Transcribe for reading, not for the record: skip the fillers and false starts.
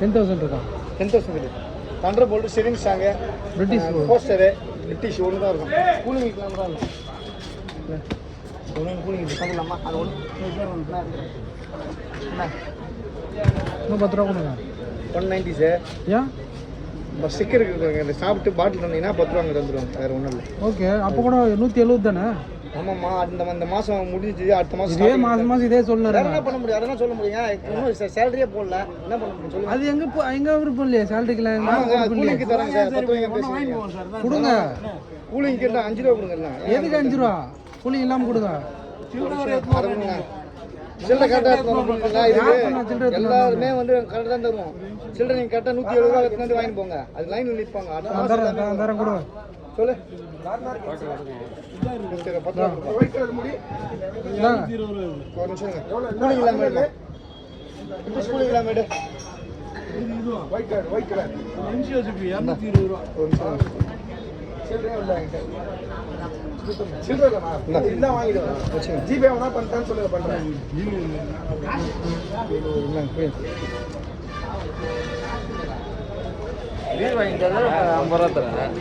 10,000 இருக்கா? 10,000 இருக்குது. Thunder bolt steering strong British poster British ஒன்று தான் இருக்கும். கூலிங் வைக்கலாம் தான் இருக்கும். ஒன்று கூலிங் பண்ணலாமா? அது ஒன்று இன்னும் 10 ரூபா கொடுங்க. 190 சார். ஏன் பஸ் ஸ்டிக்கர் இருக்குது. சாப்பிட்டு பாட்டில் தந்தீங்கன்னா 10 ரூபா அங்கே தந்துடுவாங்க. வேறு ஒன்றும் இல்லை. ஓகே, அப்போ கூட 170 தானே? ஆமாம்மா, அந்த மாதம் முடிஞ்சு அடுத்த மாதம் இதே மாதம் இதே சொல்லுறாரு. என்ன பண்ண முடியும்? அதெல்லாம் சொல்ல முடியுங்க. இன்னும் சேலரியே போடல, என்ன பண்ண முடியும் சொல்லுங்க. அது எங்க விருப்பம் இல்லையா? சேலரிக்கெல்லாம் கூலிங்க்கு தராங்க சார். 10 ரூபாய்க்கு பேசுறீங்க. கொடுங்க. கூலிங்க்கு 5 ரூபா கொடுங்க. எதுக்கு 5 ரூபா? கூலிங் இல்லாமல் கொடுங்க. சில்லறை கரெக்டாக எடுத்துருவோம். எல்லாருமே வந்து கரெக்டாக தான் தருவோம். சில்லறை நீங்கள் கரெக்டாக 170 ரூபா எடுத்துட்டு வாங்கி போங்க. அது லைனில் நிற்பாங்க. தரம் கொடு. சொல்லு. 10 ரூபா ஒரு நிமிஷம். கூலிங் இல்லாமல் எடு. இப்போ கூலிங் இல்லாமல் எடு. ஒயிட் கலர் 220 ரூபா. ஒரு நிமிஷம். ஜிபே வேணா பண்ணுறேன்னு சொல்லுங்க. பண்ணுறேன். வீடு வாங்கிட்டு 50 ரூபா தரேன்.